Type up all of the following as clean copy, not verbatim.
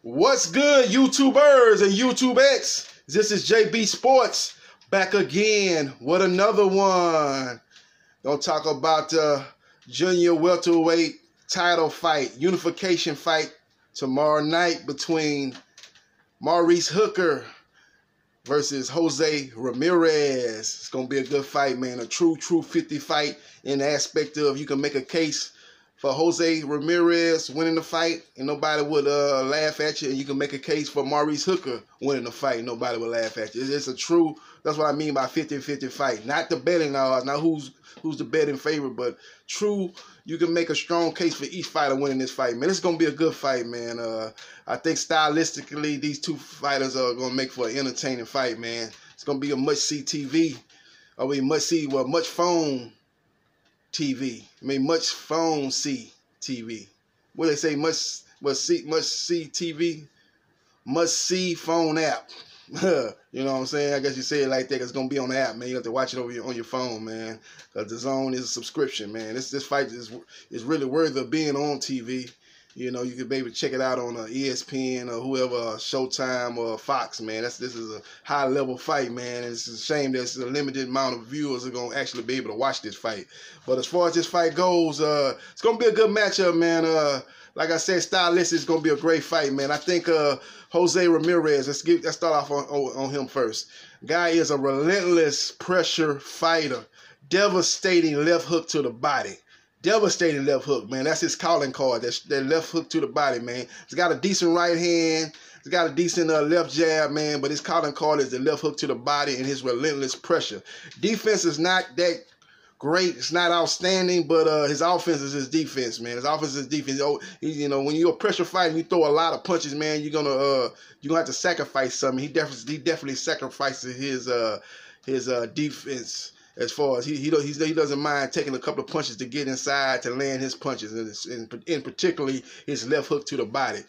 What's good, YouTubers and YouTubettes? This is JB Sports back again with another one. Gonna talk about the junior welterweight title fight, unification fight tomorrow night between Maurice Hooker versus Jose Ramirez. It's gonna be a good fight, man. A true 50 fight in the aspect of you can make a case for Jose Ramirez winning the fight and nobody would laugh at you, and you can make a case for Maurice Hooker winning the fight and nobody would laugh at you. It's a true, that's what I mean by 50-50 fight. Not the betting odds, not who's the betting favorite, but true, you can make a strong case for each fighter winning this fight, man. It's going to be a good fight, man. I think stylistically, these two fighters are going to make for an entertaining fight, man. It's going to be a must-see TV. I mean, much phone TV. I mean, much phone see TV. What do they say? Must see TV. Must see phone app. You know what I'm saying? I guess you say it like that. It's gonna be on the app, man. You have to watch it on your phone, man. Cause the Zone is a subscription, man. This fight is really worthy of being on TV. You know, you can maybe check it out on ESPN or whoever, Showtime or Fox, man. This is a high-level fight, man. And it's a shame there's a limited amount of viewers that are going to actually be able to watch this fight. But as far as this fight goes, it's going to be a good matchup, man. Like I said, stylistic is going to be a great fight, man. I think Jose Ramirez, let's start off on him first. Guy is a relentless pressure fighter. Devastating left hook to the body. Devastating left hook, man. That's his calling card. That left hook to the body, man. He's got a decent right hand. He's got a decent left jab, man. But his calling card is the left hook to the body and his relentless pressure. Defense is not that great. It's not outstanding, but his offense is his defense, man. His offense is defense. You know, when you're a pressure fighter and you throw a lot of punches, man, you're gonna have to sacrifice something. He definitely sacrifices his defense. As far as he doesn't mind taking a couple of punches to get inside to land his punches, and particularly his left hook to the body.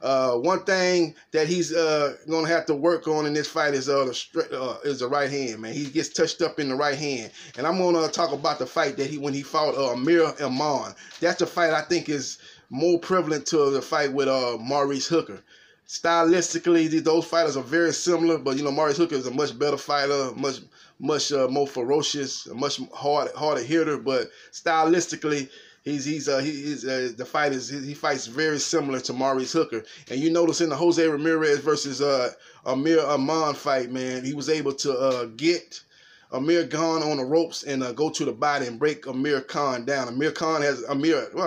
One thing that he's gonna have to work on in this fight is the right hand, man. He gets touched up in the right hand, and I'm gonna talk about the fight that when he fought Amir Imran. That's the fight I think is more prevalent to the fight with Maurice Hooker. Stylistically, those fighters are very similar, but you know Maurice Hooker is a much better fighter, much more ferocious, a much harder hitter. But stylistically, he fights very similar to Maurice Hooker. And you notice in the Jose Ramirez versus Amir Imran fight, man, he was able to get Amir Khan on the ropes and go to the body and break Amir Khan down. Amir Imran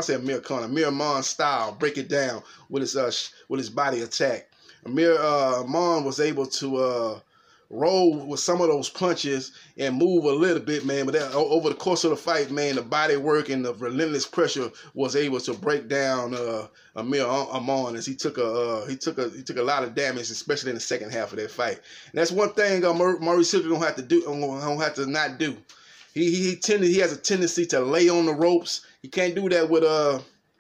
style, break it down with his body attack. Amir Imran was able to roll with some of those punches and move a little bit, man. But over the course of the fight, man, the body work and the relentless pressure was able to break down Amir Imran as he took a lot of damage, especially in the second half of that fight. And that's one thing Maurice Hooker gonna have to not do. He has a tendency to lay on the ropes. He can't do that with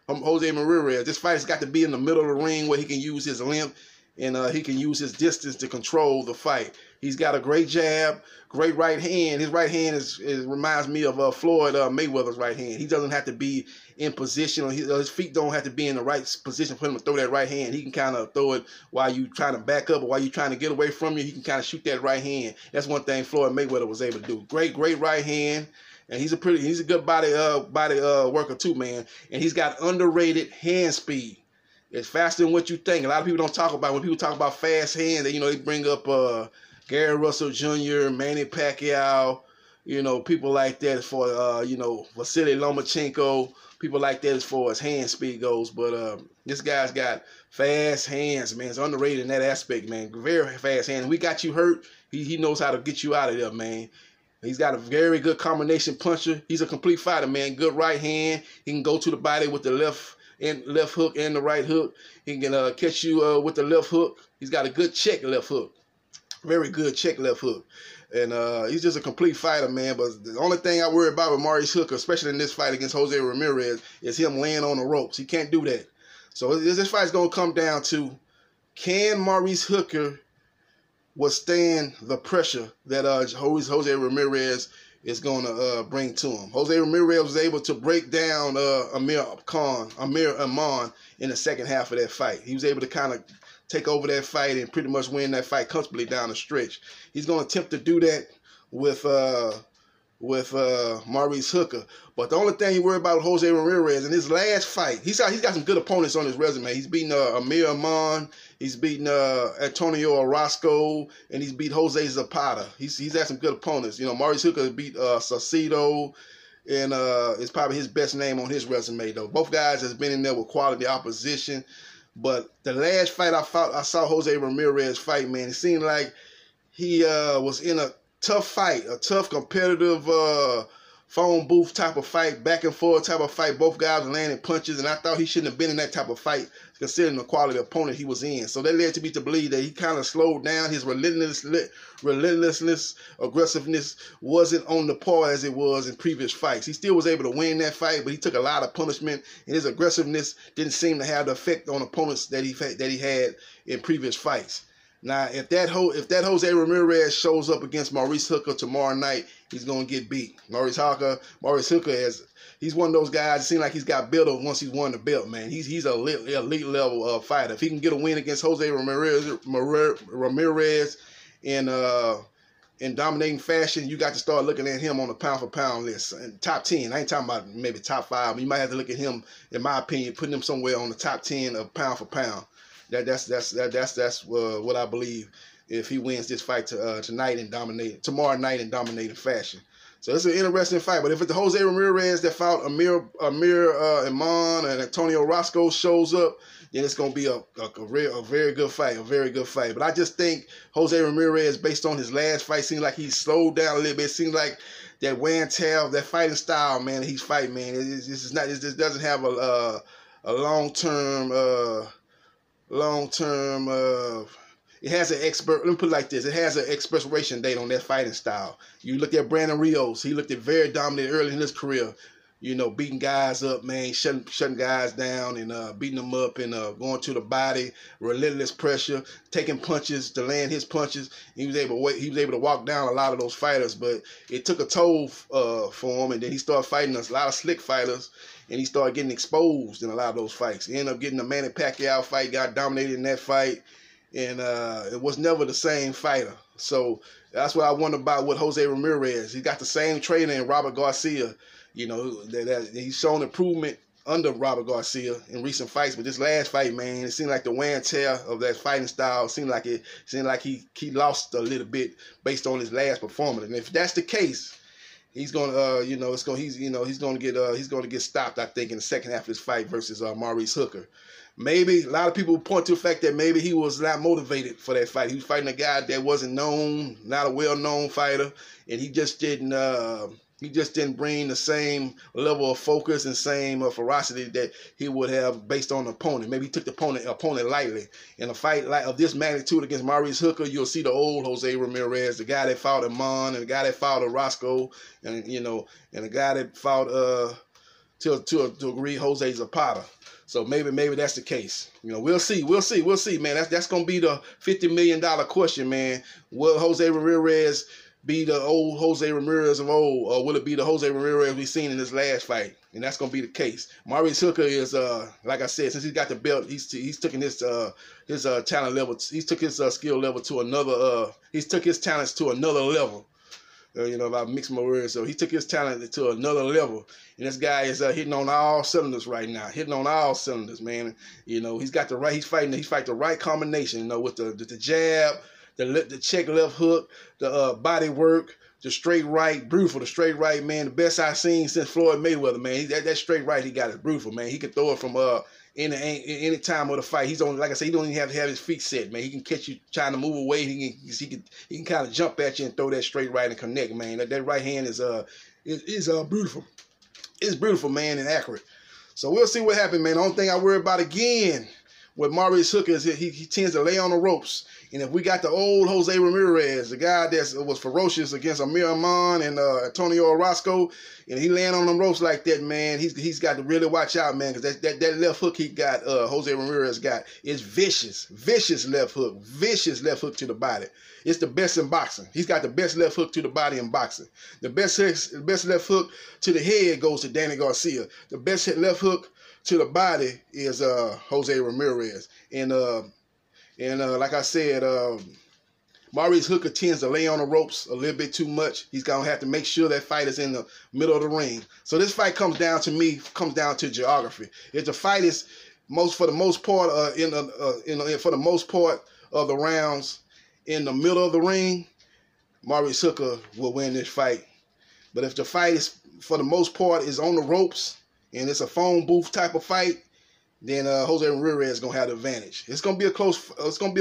Jose Ramirez. This fight's got to be in the middle of the ring where he can use his length and he can use his distance to control the fight. He's got a great jab, great right hand. His right hand reminds me of Floyd Mayweather's right hand. He doesn't have to be in position. His feet don't have to be in the right position for him to throw that right hand. He can kind of throw it while you trying to back up or while you trying to get away from you. He can kind of shoot that right hand. That's one thing Floyd Mayweather was able to do. Great right hand. And he's a good body worker too, man. And he's got underrated hand speed. It's faster than what you think. A lot of people don't talk about when people talk about fast hands. They bring up Gary Russell Jr., Manny Pacquiao, people like that as far Vasily Lomachenko, people like that as far as hand speed goes. But this guy's got fast hands, man. It's underrated in that aspect, man. Very fast hands. We got you hurt, he knows how to get you out of there, man. He's got a very good combination puncher. He's a complete fighter, man. Good right hand. He can go to the body with the left hook and the right hook. He can catch you with the left hook. He's got a good check left hook. Very good check left hook. And he's just a complete fighter, man. But the only thing I worry about with Maurice Hooker, especially in this fight against Jose Ramirez, is him laying on the ropes. He can't do that. So this fight's going to come down to, can Maurice Hooker withstand the pressure that Jose Ramirez is going to bring to him? Jose Ramirez was able to break down Amir Imran in the second half of that fight. He was able to kind of take over that fight and pretty much win that fight comfortably down the stretch. He's going to attempt to do that with Maurice Hooker. But the only thing you worry about with Jose Ramirez in his last fight, he's got some good opponents on his resume. He's beaten Amir Aman, he's beaten Antonio Orozco, and he's beat Jose Zapata. He's had some good opponents. You know, Maurice Hooker beat Saucedo, and it's probably his best name on his resume, though. Both guys has been in there with quality opposition. But the last fight I saw Jose Ramirez fight, man, it seemed like he was in a tough fight, a tough competitive phone booth type of fight, back and forth type of fight. Both guys were landing punches, and I thought he shouldn't have been in that type of fight considering the quality of opponent he was in. So that led me to believe that he kind of slowed down. His relentlessness, aggressiveness wasn't on the par as it was in previous fights. He still was able to win that fight, but he took a lot of punishment, and his aggressiveness didn't seem to have the effect on opponents that he had in previous fights. Now, if that Jose Ramirez shows up against Maurice Hooker tomorrow night, he's gonna get beat. Maurice Hooker he's one of those guys. It seems like he's got built once he's won the belt, man. He's a elite level fighter. If he can get a win against Jose Ramirez in dominating fashion, you got to start looking at him on the pound for pound list. And top 10. I ain't talking about maybe top 5. You might have to look at him, in my opinion, putting him somewhere on the top 10 of pound for pound. That's what I believe if he wins this fight tomorrow night in dominating fashion. So it's an interesting fight. But if it's the Jose Ramirez that fought Amir Aman and Antonio Orozco shows up, then it's going to be a very good fight, But I just think Jose Ramirez, based on his last fight, seems like he's slowed down a little bit. It seems like that wear and tear, that fighting style, man, that he's fighting, man. It doesn't have a long-term. It has an let me put it like this. It has an expiration date on that fighting style. You look at Brandon Rios. He looked at very dominant early in his career. You know, beating guys up, man, shutting guys down and beating them up and going to the body, relentless pressure, taking punches to land his punches. He was able to walk down a lot of those fighters, but it took a toll for him, and then he started fighting a lot of slick fighters, and he started getting exposed in a lot of those fights. He ended up getting a Manny Pacquiao fight, got dominated in that fight, and it was never the same fighter. So that's what I wonder about with Jose Ramirez. He got the same trainer in Robert Garcia. You know, that he's shown improvement under Robert Garcia in recent fights, but this last fight, man, it seemed like the wear and tear of that fighting style seemed like he lost a little bit based on his last performance. And if that's the case, he's gonna he's gonna get stopped, I think, in the second half of this fight versus Maurice Hooker. Maybe a lot of people point to the fact that maybe he was not motivated for that fight. He was fighting a guy that wasn't known, not a well-known fighter, and he just didn't bring the same level of focus and same ferocity that he would have based on the opponent. Maybe he took the opponent lightly. In a fight of this magnitude against Maurice Hooker, you'll see the old Jose Ramirez, the guy that fought Aman, and the guy that fought Orozco, and the guy that fought to a degree Jose Zapata. So maybe that's the case. We'll see, man. That's gonna be the $50 million question, man. Will Jose Ramirez be the old Jose Ramirez of old, or will it be the Jose Ramirez we've seen in this last fight? And that's gonna be the case. Maurice Hooker is, like I said, since he's got the belt, he's taken his talent level. He's took his skill level to another. He's took his talents to another level. About mixed my words. So he took his talent to another level, and this guy is hitting on all cylinders right now. Hitting on all cylinders, man. He's got the right. He's fighting the right combination. With the jab, the check left hook, the body work, the straight right, beautiful. The straight right, man, the best I've seen since Floyd Mayweather, man. That straight right he got is beautiful, man. He can throw it from any time of the fight. He's only, like I said, he don't even have to have his feet set, man. He can catch you trying to move away. He can kind of jump at you and throw that straight right and connect, man. That right hand is beautiful. It's beautiful, man, and accurate. So we'll see what happens, man. The only thing I worry about again with Maurice Hooker is he tends to lay on the ropes. And if we got the old Jose Ramirez, the guy that was ferocious against Amir Aman and Antonio Orozco, and he laying on them ropes like that, man, he's got to really watch out, man, because that left hook he got, Jose Ramirez got, is vicious left hook to the body. It's the best in boxing. He's got the best left hook to the body in boxing. The best left hook to the head goes to Danny Garcia. The best left hook to the body is Jose Ramirez. And And like I said, Maurice Hooker tends to lay on the ropes a little bit too much. He's gonna have to make sure that fight is in the middle of the ring. So this fight comes down to geography. If the fight is for the most part of the rounds in the middle of the ring, Maurice Hooker will win this fight. But if the fight is for the most part is on the ropes and it's a phone booth type of fight, then Jose Ramirez is gonna have the advantage. It's gonna be a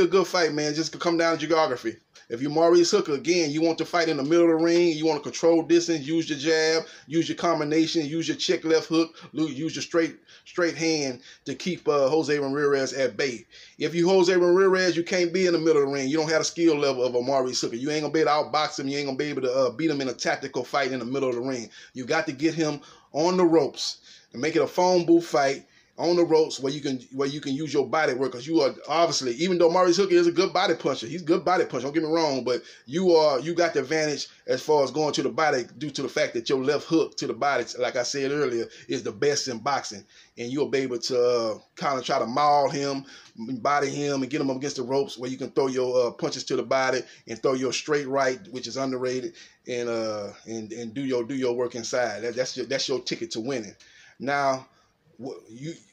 good fight, man. Just come down to geography. If you're Maurice Hooker, again, you want to fight in the middle of the ring, you want to control distance, use your jab, use your combination, use your check left hook, use your straight hand to keep Jose Ramirez at bay. If you Jose Ramirez, you can't be in the middle of the ring. You don't have the skill level of a Maurice Hooker. You ain't gonna be able to outbox him. You ain't gonna be able to beat him in a tactical fight in the middle of the ring. You got to get him on the ropes and make it a phone booth fight on the ropes where you can use your body work, because you are obviously, even though Maurice Hooker is a good body puncher, he's a good body puncher, don't get me wrong, but you got the advantage as far as going to the body due to the fact that your left hook to the body, like I said earlier, is the best in boxing, and you'll be able to kind of try to maul him, body him, and get him up against the ropes where you can throw your punches to the body and throw your straight right, which is underrated, and do your work inside. That's your ticket to winning. Now,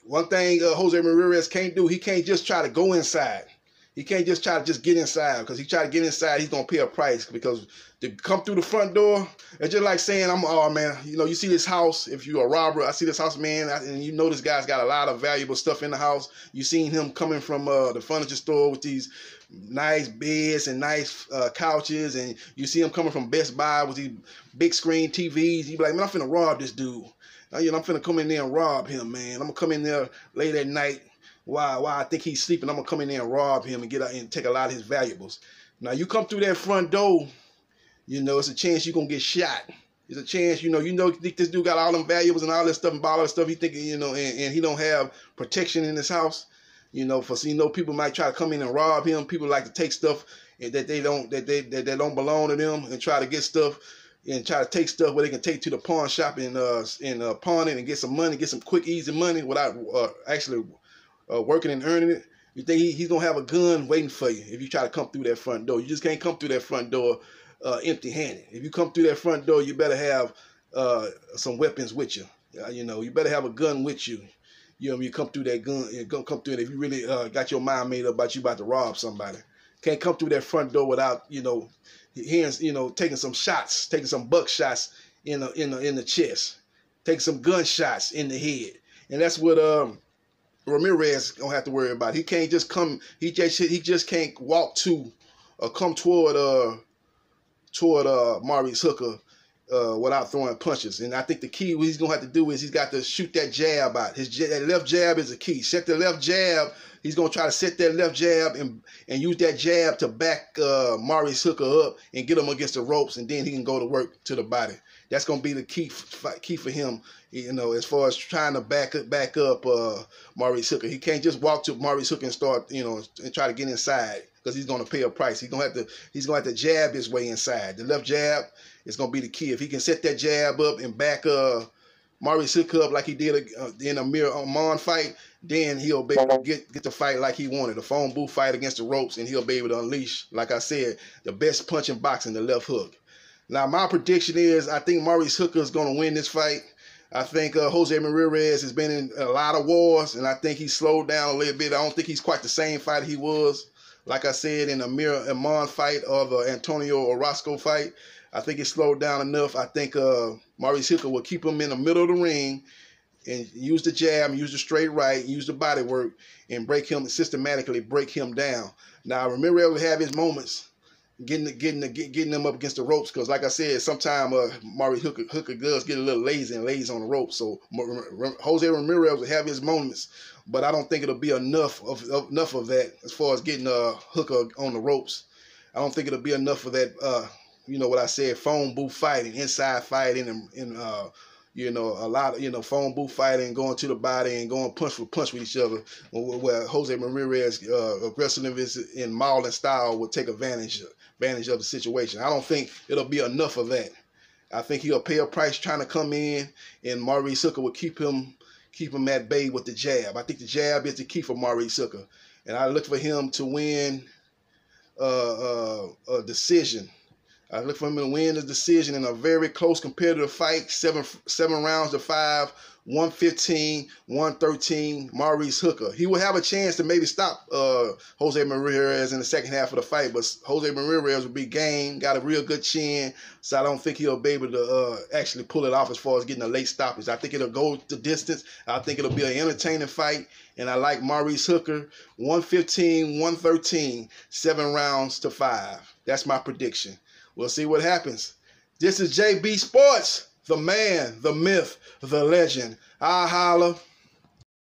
one thing Jose Ramirez can't do, he can't just try to go inside. He can't just try to just get inside, because he try to get inside, he's going to pay a price, because to come through the front door, it's just like saying, oh man, you see this house, if you're a robber, I see this house, man, and you know this guy's got a lot of valuable stuff in the house. You seen him coming from the furniture store with these nice beds and nice couches, and you see him coming from Best Buy with these big screen TVs. You be like, man, I'm finna rob this dude. I'm finna come in there and rob him, man. I'm gonna come in there late at night while I think he's sleeping. I'm gonna come in there and rob him and get out and take a lot of his valuables. Now you come through that front door, it's a chance you're gonna get shot. It's a chance, you think this dude got all them valuables and all this stuff and all that stuff. He thinking, and he don't have protection in his house. People might try to come in and rob him. People like to take stuff that don't belong to them and try to get stuff. And try to take stuff where they can take to the pawn shop and pawn it and get some money, get some quick, easy money without actually working and earning it. You think he's going to have a gun waiting for you if you try to come through that front door. You just can't come through that front door empty-handed. If you come through that front door, you better have some weapons with you. You better have a gun with you. You come through that gun, come through it if you really got your mind made up about you about to rob somebody. Can't come through that front door without, taking some shots, taking some buck shots in the chest, taking some gunshots in the head, and that's what Ramirez gonna have to worry about. He can't just come. He just can't walk to or come toward Maurice Hooker without throwing punches. And I think the key what he's gonna have to do is he's got to shoot that jab out. That left jab is the key. Set the left jab. He's going to try to set that left jab and use that jab to back Maurice Hooker up and get him against the ropes, and then he can go to work to the body. That's going to be the key for him, as far as trying to back up Maurice Hooker. He can't just walk to Maurice Hooker and start, and try to get inside, because he's going to pay a price. He's going to have to jab his way inside. The left jab is going to be the key. If he can set that jab up and back Maurice Hooker up like he did in a Amir Amon fight, then he'll be able to get the fight like he wanted, a phone booth fight against the ropes, and he'll be able to unleash, like I said, the best punch in boxing, the left hook. Now, my prediction is I think Maurice Hooker is going to win this fight. I think Jose Ramirez has been in a lot of wars, and I think he's slowed down a little bit. I don't think he's quite the same fighter he was, like I said, in the Amir Amon fight or the Antonio Orozco fight. I think it's slowed down enough. I think Maurice Hooker will keep him in the middle of the ring and use the jab, use the straight right, use the body work, and systematically break him down. Now, Ramirez will have his moments getting them up against the ropes, because, like I said, sometimes Maurice Hooker does get a little lazy and lays on the ropes. So Jose Ramirez will have his moments, but I don't think it'll be enough of that as far as getting Hooker on the ropes. I don't think it'll be enough of that. What I said, phone booth fighting, inside fighting, and a lot of, phone booth fighting, going to the body and going punch for punch with each other, where Jose Ramirez aggressiveness in mauling style would take advantage of the situation. I don't think it'll be enough of that. I think he'll pay a price trying to come in, and Maurice Hooker will keep him at bay with the jab. I think the jab is the key for Maurice Hooker. and I look for him to win a decision. I look for him to win the decision in a very close competitive fight, seven rounds to 5, 115, 113, Maurice Hooker. He will have a chance to maybe stop Jose Ramirez in the second half of the fight, but Jose Ramirez will be game, got a real good chin, so I don't think he'll be able to actually pull it off as far as getting a late stoppage. I think it'll go the distance. I think it'll be an entertaining fight, and I like Maurice Hooker, 115, 113, 7 rounds to 5. That's my prediction. We'll see what happens. This is JB Sports, the man, the myth, the legend. I holla.